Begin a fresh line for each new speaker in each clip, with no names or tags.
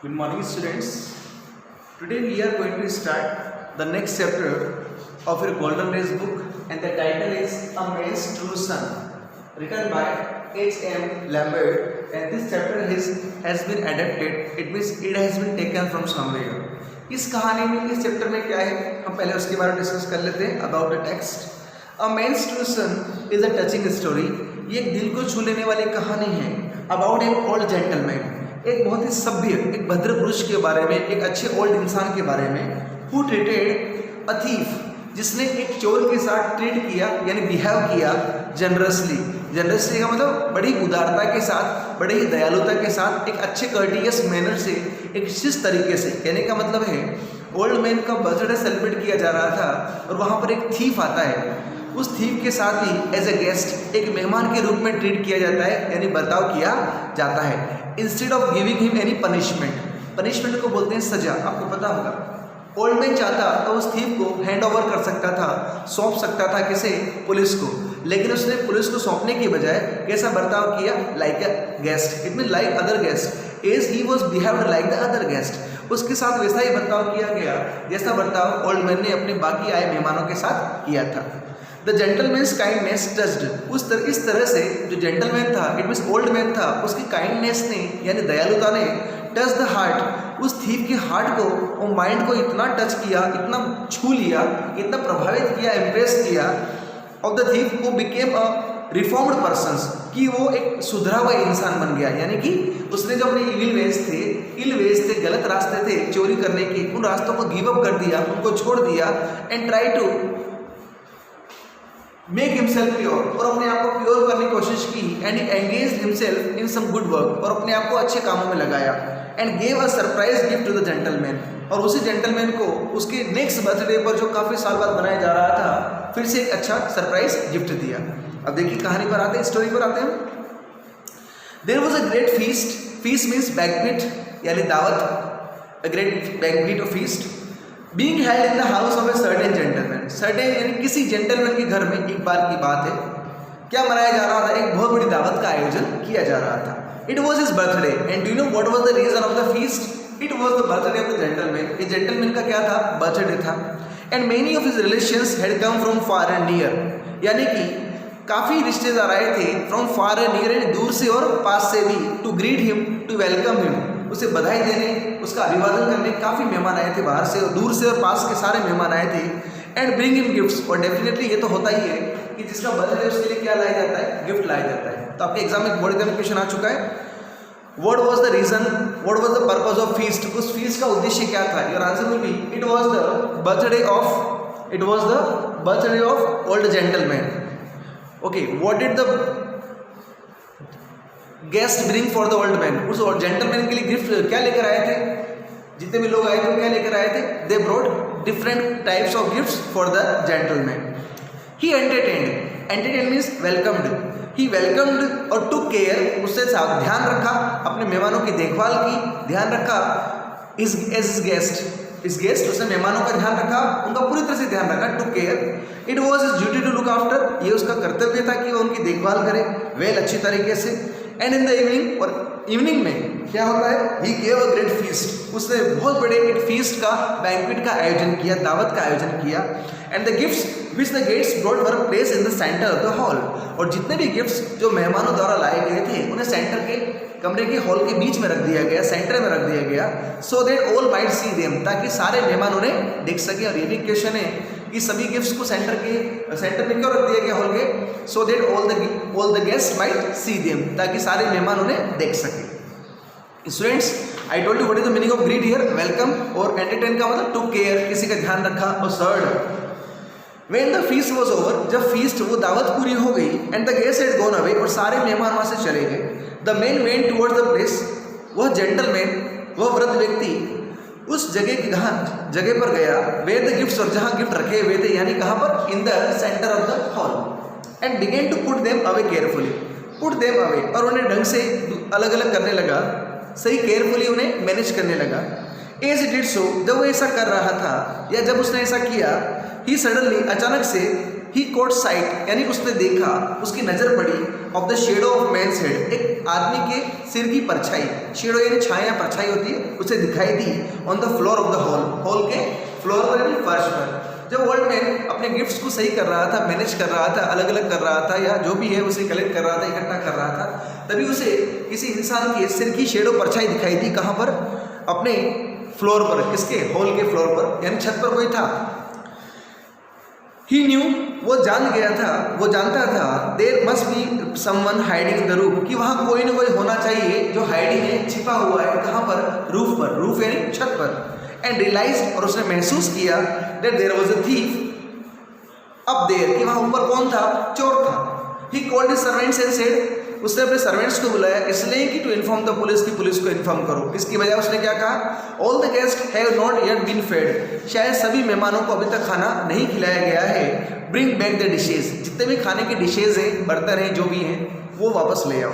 Good morning, students. Today we are going to start the next chapter of your Golden Race book, and the title is A Man's True Son, written by H.M. Lambert. And this chapter has been adapted. It means it has been taken from somewhere. इस कहानी में, इस chapter में क्या है, हम पहले उसके बारे में डिस्कस कर लेते हैं. About the text. A Man's True Son is a touching story. ये एक दिल को छू लेने वाली कहानी है. About an old gentleman, एक बहुत ही सभ्य, एक भद्र पुरुष के बारे में, एक अच्छे ओल्ड इंसान के बारे में. Who treated a thief, जिसने एक चोर के साथ ट्रीट किया यानी बिहेव किया जनरसली. जनरसली का मतलब बड़ी उदारता के साथ, बड़े ही दयालुता के साथ, एक अच्छे कर्टियस मैनर से, एक शिष्ट तरीके से. कहने का मतलब है ओल्ड मैन का बर्थडे सेलिब्रेट किया जा रहा था और वहाँ पर एक थीफ आता है. उस थीफ के साथ ही एज ए गेस्ट, एक मेहमान के रूप में ट्रीट किया जाता है यानी बर्ताव किया जाता है. Instead of giving him any punishment, punishment को बोलते हैं सजा, आपको पता होगा. ओल्ड मैन चाहता तो उस थीफ को हैंड ओवर कर सकता था, सौंप सकता था किसे, पुलिस को. लेकिन उसने पुलिस को सौंपने की बजाय कैसा बर्ताव किया, like a guest. It mean like other guest, as he was behaved like the other guest. उसके साथ वैसा ही बर्ताव किया गया जैसा बर्ताव ओल्ड मैन ने अपने बाकी आए मेहमानों के साथ किया था. द जेंटलमैन्स काइंडनेस टच्ड, इस तरह से जो जेंटलमैन था, इट मीन्स ओल्ड मैन था, उसकी काइंडनेस ने यानी दयालुता ने टच द हार्ट, उस थीफ के हार्ट को और माइंड को इतना टच किया, इतना छू लिया, इतना प्रभावित किया, इम्प्रेस किया of the thief who became a reformed persons, कि वो एक सुधरा हुआ इंसान बन गया. यानी कि उसने जो अपने इल वेज थे, गलत रास्ते थे चोरी करने के, उन रास्तों को गिव अप कर दिया, उनको छोड़ दिया. And try to make himself pure, और अपने आप को प्योर करने की कोशिश की. And he engage himself in some good work, और अपने आप को अच्छे कामों में लगाया. And gave a surprise gift to the gentleman, और उसी जेंटलमैन को उसके नेक्स्ट बर्थडे पर जो काफ़ी साल बाद बनाया जा रहा था, फिर से एक अच्छा सरप्राइज गिफ्ट दिया. अब देखिए कहानी पर आते हैं, स्टोरी पर आते हैं. There was a great feast. Feast means banquet यानी दावत. अ ग्रेट बैंक्वेट और feast being held in the house of a certain gentleman. Certain यानी किसी जेंटलमैन के घर में एक बार की बात है. क्या मनाया जा रहा था, एक बहुत बड़ी दावत का आयोजन किया जा रहा था. It was his birthday. And do you know what was the reason of the feast? It was the birthday of the gentleman. ये जेंटलमैन का क्या था, बर्थडे था. And many of his relations had come from far and near, यानी कि काफ़ी रिश्तेदार आए थे फ्रॉम फार एंड नियर, यानी दूर से और पास से भी. To greet him, to welcome him, उसे बधाई देने, उसका अभिवादन करने काफ़ी मेहमान आए थे बाहर से, और दूर से और पास के सारे मेहमान आए थे. एंड ब्रिंग हिम गिफ्ट्स, और डेफिनेटली ये तो होता ही है कि जिसका बर्थडे है उसके लिए क्या लाया जाता है, गिफ्ट लाया जाता है. तो आपके एग्जाम में बोर्ड एग्जाम क्वेश्चन आ चुका है. What was the reason, what was the purpose of feast, उस फीस्ट का उद्देश्य क्या था? Your answer will be it was the birthday of old gentleman. Okay, what did the guest bring for the old man, उस gentleman के लिए gift क्या लेकर आए थे? जितने भी लोग आए थे क्या लेकर आए थे? They brought different types of gifts for the gentleman. He entertain means welcomed. He welcomed और टुक केयर, उससे ध्यान रखा, अपने मेहमानों की देखभाल की, ध्यान रखा. इस गेस्ट उसने मेहमानों का ध्यान रखा, उनका पूरी तरह से ध्यान रखा. Took care. It was his duty to look after, ये उसका कर्तव्य था कि वो उनकी देखभाल करे वेल, अच्छी तरीके से. एंड इन द इवनिंग, और इवनिंग में क्या होता है, he gave a great feast, उसने बहुत बड़े एक फीस्ट का, बैंक्वेट का आयोजन किया, दावत का आयोजन किया. And the gifts which the gates brought were place in the centre of the hall, और जितने भी गिफ्ट्स जो मेहमानों द्वारा लाए गए थे उन्हें सेंटर के, कमरे के हॉल के बीच में रख दिया गया, सेंटर में रख दिया गया. So that all might see them, ताकि सारे मेहमान उन्हें देख सके. और ये भी क्वेश्चन है कि सभी गिफ्ट्स को सेंटर में क्यों रख दिया गया, हॉल के? So that all the guest might see them, ताकि सारे मेहमान उन्हें देख सके. Students, I told you what is the meaning of greet here, welcome, और एंटरटेन का मतलब टू केयर, किसी का ध्यान रखा. और third, when the feast was over, जब फीस्ट वो दावत पूरी हो गई, and the guest had gone away, और सारे मेहमान वहाँ से चले गए. The man went towards the place, वह जेंटलमैन, वह वृद्ध व्यक्ति उस जगह पर गया, वेयर द गिफ्ट्स, और जहाँ गिफ्ट रखे हुए थे, यानी कहाँ पर, in the centre of the hall. And began to put them away carefully, put them away, और उन्हें ढंग से अलग अलग करने लगा, सही केयरफुली उन्हें मैनेज करने लगा. एज इट डिड सो, जब वो ऐसा कर रहा था या जब उसने ऐसा किया, ही सडनली, अचानक से, ही कॉट साइट, यानी उसने देखा, उसकी नज़र पड़ी of the shadow of man's head, एक आदमी के सिर की परछाई, शेडो यानी छाया परछाई होती है, उसे दिखाई दी on the floor of the hall, hall के फ्लोर पर यानी फर्श पर। जब ओल्ड मैन अपने गिफ्ट्स को सही कर रहा था, मैनेज कर रहा था, अलग अलग कर रहा था या जो भी है उसे कलेक्ट कर रहा था, इकट्ठा कर रहा था, तभी उसे किसी इंसान के सिर की शेडो परछाई दिखाई दी। कहाँ पर? अपने फ्लोर पर, किसके? हॉल के फ्लोर पर, यानी छत पर कोई था। ही न्यू, वो जान गया था, वो जानता था, there must be someone hiding in the roof, कि वहाँ कोई ना कोई होना चाहिए जो हाइडिंग है, छिपा हुआ है। कहाँ पर? रूफ पर, रूफ यानी छत पर। एंड रियलाइज, और उसने महसूस किया, that there was a thief up there, कि वहाँ ऊपर कौन था? चोर था। He called his servants and said, उसने अपने सर्वेंट्स को बुलाया, इसलिए कि टू इन्फॉर्म द पुलिस, की पुलिस को इन्फॉर्म करो। इसकी बजाय उसने क्या कहा? All the guest have not yet been fed, शायद सभी मेहमानों को अभी तक खाना नहीं खिलाया गया है। ब्रिंग बैक द डिशेज, जितने भी खाने के डिशेज हैं, बर्तन हैं, जो भी हैं, वो वापस ले आओ।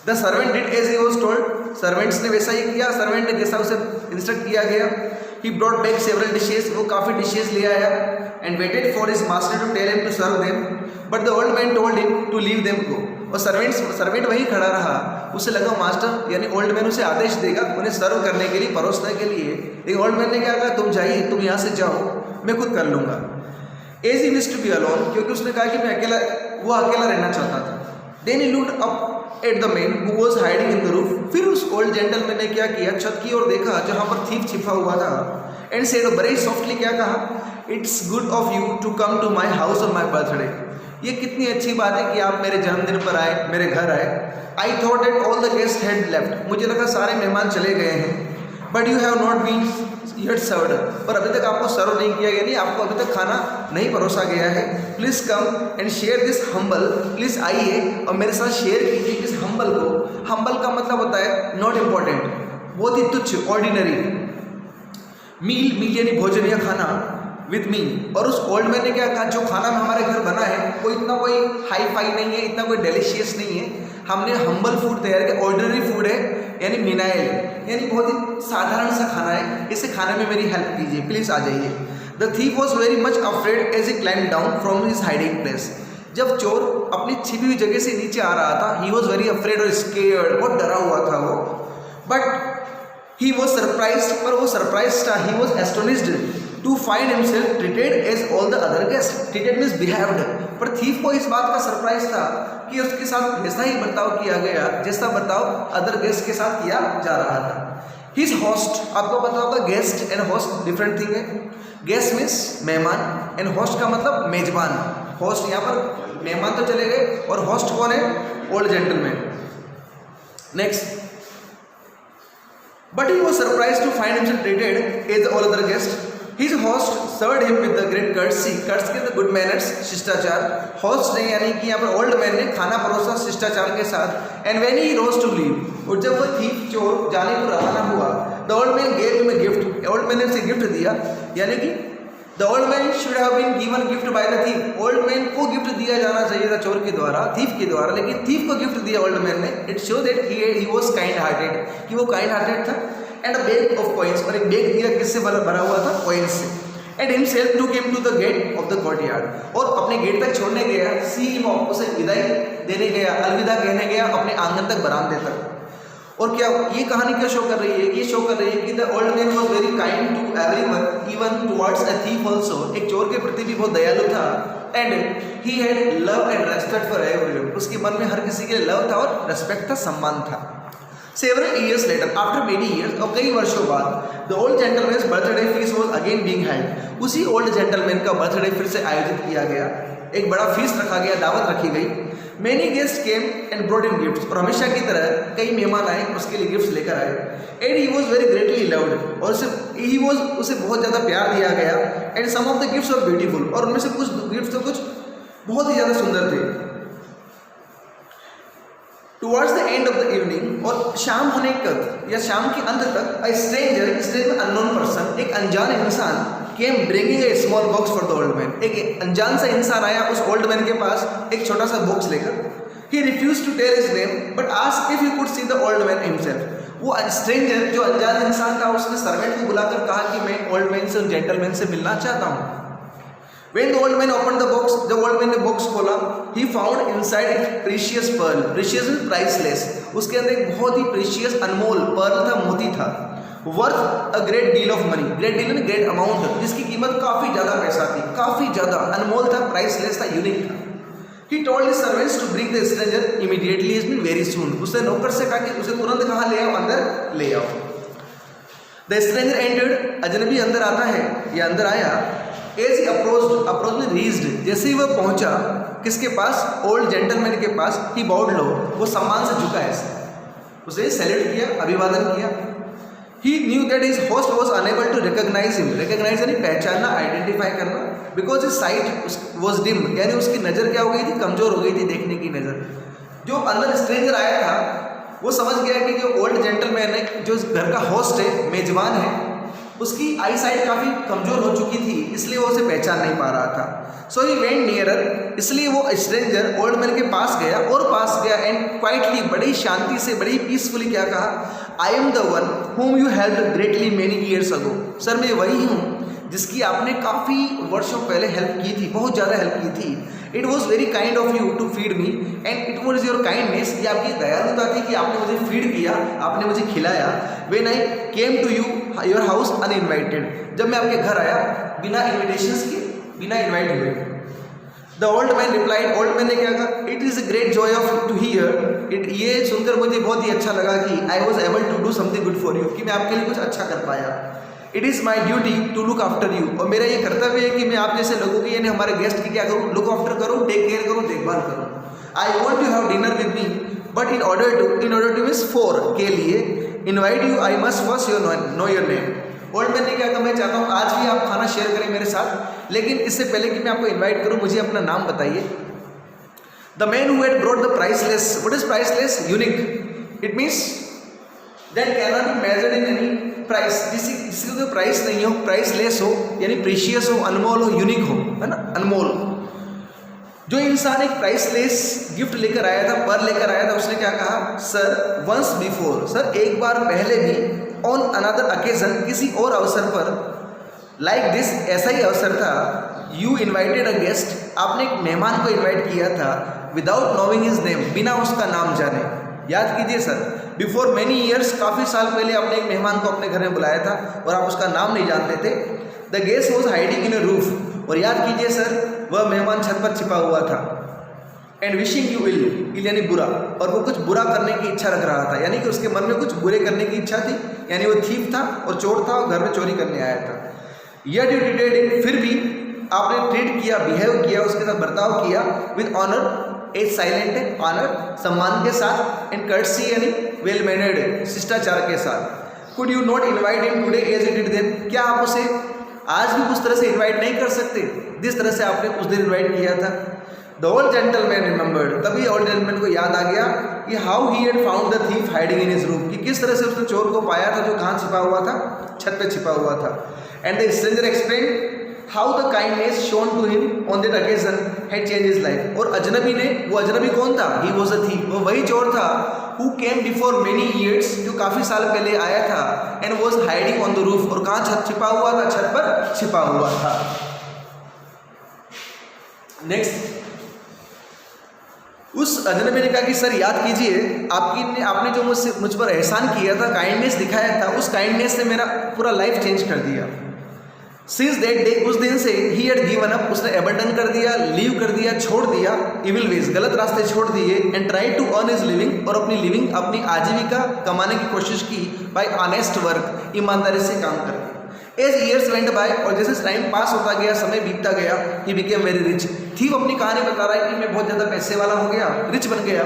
The servant did as he was told, servants ने वैसा ही किया, सर्वेंट ने जैसा उसे इंस्ट्रक्ट किया गया। He brought back several dishes, वो काफ़ी डिशेज ले आया। And waited for his master to tell him to serve them, but the old man told him to leave them go. और सर्वेंट वहीं खड़ा रहा, उसे लगा मास्टर यानी ओल्ड मैन उसे आदेश देगा उन्हें सर्व करने के लिए, परोसने के लिए। लेकिन ओल्ड मैन ने क्या कहा? तुम जाइए, तुम यहाँ से जाओ, मैं खुद कर लूँगा। As he wish to be alone, क्योंकि उसने कहा कि मैं अकेला, वो अकेला रहना चाहता था। Then he looked up at the man who was hiding in the roof, फिर उस ओल्ड जेंटलमैन ने क्या किया? छत की ओर देखा जहाँ पर थीफ छिपा हुआ था। एंड सेड वेरी सॉफ्टली, क्या कहा? It's good of you to come to my house on my birthday, ये कितनी अच्छी बात है कि आप मेरे जन्मदिन पर आए, मेरे घर आए। I thought that all the guest had left, मुझे लगा सारे मेहमान चले गए हैं। But you have not been yet served, पर अभी तक आपको सर्व नहीं किया गया, नहीं आपको अभी तक खाना नहीं परोसा गया है। Please come and share this humble, please आइए और मेरे साथ शेयर कीजिए इस हम्बल को। हम्बल का मतलब होता है नॉट इम्पॉर्टेंट, बहुत ही तुच्छ, ऑर्डिनरी। मील यानी भोजन या खाना, विथ मी। और उस ओल्ड मैन ने क्या कहा? जो खाना हमारे घर बना है वो इतना कोई हाई फाई नहीं है, इतना कोई डेलिशियस नहीं है, हमने हम्बल फूड तैयार किया, ऑर्डिनरी फूड है, यानी मिनाइल, यानी बहुत ही साधारण सा खाना है, इसे खाने में मेरी हेल्प कीजिए, प्लीज़ आ जाइए। The thief was very much afraid as he climb down from his hiding place, जब चोर अपनी छिपी हुई जगह से नीचे आ रहा था, ही वॉज वेरी अफ्रेड और स्केयर्ड, बहुत डरा हुआ था वो। बट ही वॉज सरप्राइज्ड, पर वो सरप्राइज था, he was astonished to find himself treated as all the other guest. Treated means behaved, पर थीफ को इस बात का सरप्राइज था कि उसके साथ वैसा ही बर्ताव किया गया जैसा बर्ताव अदर गेस्ट के साथ किया जा रहा था। हिज होस्ट, आपको पता होगा guest and host different thing है। गेस्ट मीन्स मेहमान एंड होस्ट का मतलब मेजबान। होस्ट यहाँ पर मेहमान तो चले गए और होस्ट कौन है? Old gentleman. Next, but he was surprised to find himself treated as all other guests. His host served him with the great courtesy, courtesy के good manners, शिष्टाचार। host ने यानी कि यहाँ पर ओल्ड मैन ने खाना परोसा शिष्टाचार के साथ। and when he rose to leave, और जब वो thief चोर जाने को रवाना हुआ, the old man gave him a gift, old man ने उसे गिफ्ट दिया, यानी कि the old man should have been given gift by the thief, old man को गिफ्ट दिया जाना चाहिए था चोर के द्वारा, thief के द्वारा, लेकिन thief को गिफ्ट दिया old man ने। it show that he was kind hearted, कि वो kind hearted था। and a bag of coins, और एक बैग दिया, किससे भरा हुआ था? coins से। and himself took him to the gate of the courtyard, और अपने गेट तक छोड़ने गया, see him off, उसे विदाई देने गया, अलविदा कहने गया अपने आंगन तक, बरामदे तक। और क्या ये कहानी क्या शो कर रही है? ये शो कर रही है कि the old man was very kind to everyone, even towards a thief also, एक चोर के प्रति भी बहुत दयालु था। And he had love and respect for everyone, उसके मन में हर किसी के लिए लव था और रेस्पेक्ट था, सम्मान था। Several years later, after many years, और कई वर्षों बाद, the old gentleman's birthday feast was again being held. उसी old gentleman का बर्थडे फिर से आयोजित किया गया, एक बड़ा फीस्ट रखा गया, दावत रखी गई। Many guests came and brought him gifts, और हमेशा की तरह कई मेहमान आए, उसके लिए गिफ्ट्स लेकर आए। And he was very greatly loved, और उसे बहुत ज़्यादा प्यार दिया गया। And some of the gifts were beautiful, और उनमें से कुछ गिफ्ट्स तो कुछ बहुत ही ज़्यादा सुंदर थे। Towards the end of the evening, और शाम होने तक या शाम के अंत तक, अ स्ट्रेंजर अननोन पर्सन, एक अनजान इंसान, came bringing a small box for the old man, एक अनजान सा इंसान आया उस ओल्ड मैन के पास एक छोटा सा बॉक्स लेकर। He refuse to tell his name but asked if you could see the old man himself. वो स्ट्रेंजर जो अनजान इंसान था, उसने सर्वेंट को बुलाकर कहा कि मैं ओल्ड मैन से, जेंटलमैन से मिलना चाहता हूँ। When the old man opened the box, जब old man ने box खोला, he found inside it precious pearl. Precious means priceless. उसके अंदर एक बहुत ही precious अनमोल pearl था, मोती था. Worth a great deal of money. Great deal means great amount. जिसकी कीमत काफी ज्यादा पैसा थी, काफी ज्यादा अनमोल था, priceless था, unique था. He told his servants to bring the stranger immediately. It means very soon. उसने नौकर से कहा कि उसे तुरंत कहाँ ले आओ, अंदर ले आओ. The stranger entered. अजनबी अंदर आता है, या अंदर आया. As he approached में reached, जैसे ही वह पहुंचा किसके पास, ओल्ड जेंटलमैन के पास, he bowed low, वो सम्मान से झुका ऐसे, उसे सैल्यूट किया, अभिवादन किया. He knew that his host was unable to recognize him. Recognize यानी पहचानना, आइडेंटिफाई करना, because his sight was dim, यानी उसकी नज़र क्या हो गई थी, कमजोर हो गई थी देखने की नज़र. जो अंदर स्ट्रेंजर आया था वो समझ गया कि जो ओल्ड जेंटलमैन है, जो घर का होस्ट है, मेजबान है, उसकी आई साइट काफ़ी कमज़ोर हो चुकी थी, इसलिए वो उसे पहचान नहीं पा रहा था. सो ही वेंट नियरर, इसलिए वो स्ट्रेंजर ओल्ड मैन के पास गया एंड क्वाइटली, बड़ी शांति से, बड़ी पीसफुली क्या कहा, I am the one whom you helped greatly many years ago. Sir मैं वही हूँ जिसकी आपने काफ़ी वर्षों पहले हेल्प की थी, बहुत ज़्यादा हेल्प की थी. It was very kind of you to feed me and it was your kindness, ये आपकी दयालुता थी कि आपने मुझे फीड किया, आपने मुझे खिलाया. When I came to your house uninvited, जब मैं आपके घर आया बिना इन्विटेशंस के, बिना इन्वाइट हुए. The old man replied, old man ने क्या कहा, it is a great joy of to hear it, ये सुनकर मुझे बहुत ही अच्छा लगा कि I was able to do something good for you, कि मैं आपके लिए कुछ अच्छा कर पाया. It is my duty to look after you, और मेरा ये कर्तव्य है कि मैं आप जैसे लोगों की, यानी हमारे गेस्ट की क्या करूँ, लुक आफ्टर करूँ, टेक केयर करूँ, देखभाल करूँ. I want to have dinner with me, but in order to means for के लिए, invite you I must first know your name. Old man ने क्या कहा, मैं चाहता हूँ आज भी आप खाना शेयर करें मेरे साथ, लेकिन इससे पहले कि मैं आपको इन्वाइट करूँ मुझे अपना नाम बताइए. The man who had brought the priceless, what is priceless, unique. It means that can not be measured in any price, किसी को प्राइस नहीं हो, प्राइसलेस हो, यानी प्रीशियस हो, अनमोल हो, यूनिक हो, है ना, अनमोल. जो इंसान एक प्राइसलेस गिफ्ट लेकर आया था, पर लेकर आया था, उसने क्या कहा, सर वंस बिफोर, सर एक बार पहले भी, ऑन अनदर ओकेजन, किसी और अवसर पर, लाइक दिस, ऐसा ही अवसर था, यू इन्वाइटेड अ गेस्ट, आपने एक मेहमान को इन्वाइट किया था, विदाउट नोइंग हिज नेम, बिना उसका नाम जाने. याद कीजिए सर, बिफोर मैनी ईयर्स, काफ़ी साल पहले आपने एक मेहमान को अपने घर में बुलाया था और आप उसका नाम नहीं जानते थे. The guest was hiding in a roof, और याद कीजिए सर, वह मेहमान छत पर छिपा हुआ था. एंड विशिंग यू इल यानी बुरा, और वो कुछ बुरा करने की इच्छा रख रहा था, यानी कि उसके मन में कुछ बुरे करने की इच्छा थी, यानी वो थीफ था और चोर था और घर में चोरी करने आया था. यट यू डिड, फिर भी आपने ट्रीट किया, बिहेव किया, उसके साथ बर्ताव किया, विद ऑनर, एज साइलेंट है, ऑनर सम्मान के साथ, एंड कर्टसी यानी वेल मैनर्ड, शिष्टाचार के साथ. Could you not invite him today as you did then, क्या आप उसे आज भी उस तरह से इन्वाइट नहीं कर सकते जिस तरह से आपने उस दिन इन्वाइट किया था. द ओल्ड जेंटलमैन रिमेंबर्ड, तभी ओल्ड जेंटलमैन को याद आ गया कि how he had found the thief hiding in his room, कि किस तरह से उसने चोर को पाया था जो कहाँ छिपा हुआ था, छत पे छिपा हुआ था. And the stranger explained how the kindness shone to him on that occasion had change his life. और अजनबी ने, वो अजनबी कौन था, ही वाज अ थीफ, वो वही चोर था, who came before many years, जो काफ़ी साल पहले आया था, and was hiding on the roof, और कहाँ छत छिपा हुआ था, छत पर छिपा हुआ था. नेक्स्ट, उस अजनबी ने कहा कि सर याद कीजिए, आपने जो मुझ पर एहसान किया था, काइंडनेस दिखाया था, उस काइंडनेस ने मेरा पूरा लाइफ चेंज कर दिया. सिंस दैट डे, उस दिन से, ही हैड गिवन अप, उसने एबंडन कर दिया, लीव कर दिया, छोड़ दिया, इविल वेज, गलत रास्ते छोड़ दिए, and try to earn his living, और अपनी लिविंग, अपनी आजीविका कमाने की कोशिश की, बाय ऑनेस्ट वर्क, ईमानदारी से काम करके. एज ईयर्स वेंट बाय, और जैसे टाइम पास होता गया, समय बीतता गया, he became very rich. Thief अपनी कहानी बता रहा है कि मैं बहुत ज़्यादा पैसे वाला हो गया, रिच बन गया,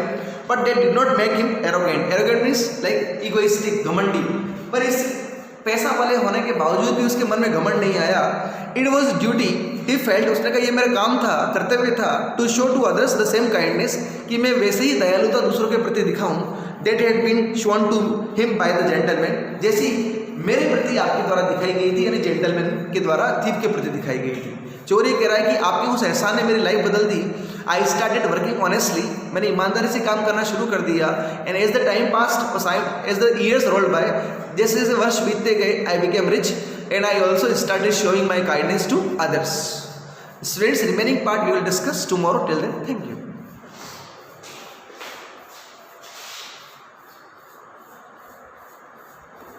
but that did not make him arrogant. Arrogant means like egoistic, घमंडी. पर इस पैसा वाले होने के बावजूद भी उसके मन में घमंड नहीं आया. It was duty, he felt, उसने कहा ये मेरा काम था, कर्तव्य था, to show to others the same kindness, कि मैं वैसे ही दयालुता दूसरों के प्रति दिखाऊं, that had been shown to him by the gentleman, जैसी मेरे प्रति आपके द्वारा दिखाई गई थी, यानी जेंटलमैन के द्वारा थीफ के प्रति दिखाई गई थी. चोरी कह रहा है कि आपके उस एहसान ने मेरी लाइफ बदल दी. आई स्टार्टेड वर्किंग ऑनेस्टली, मैंने ईमानदारी से काम करना शुरू कर दिया. And as the time passed, as the years rolled by, जैसे जैसे वर्ष बीतते गए, I became rich, and I also started showing my kindness to others. Students, remaining part we will discuss tomorrow. Till then, thank you.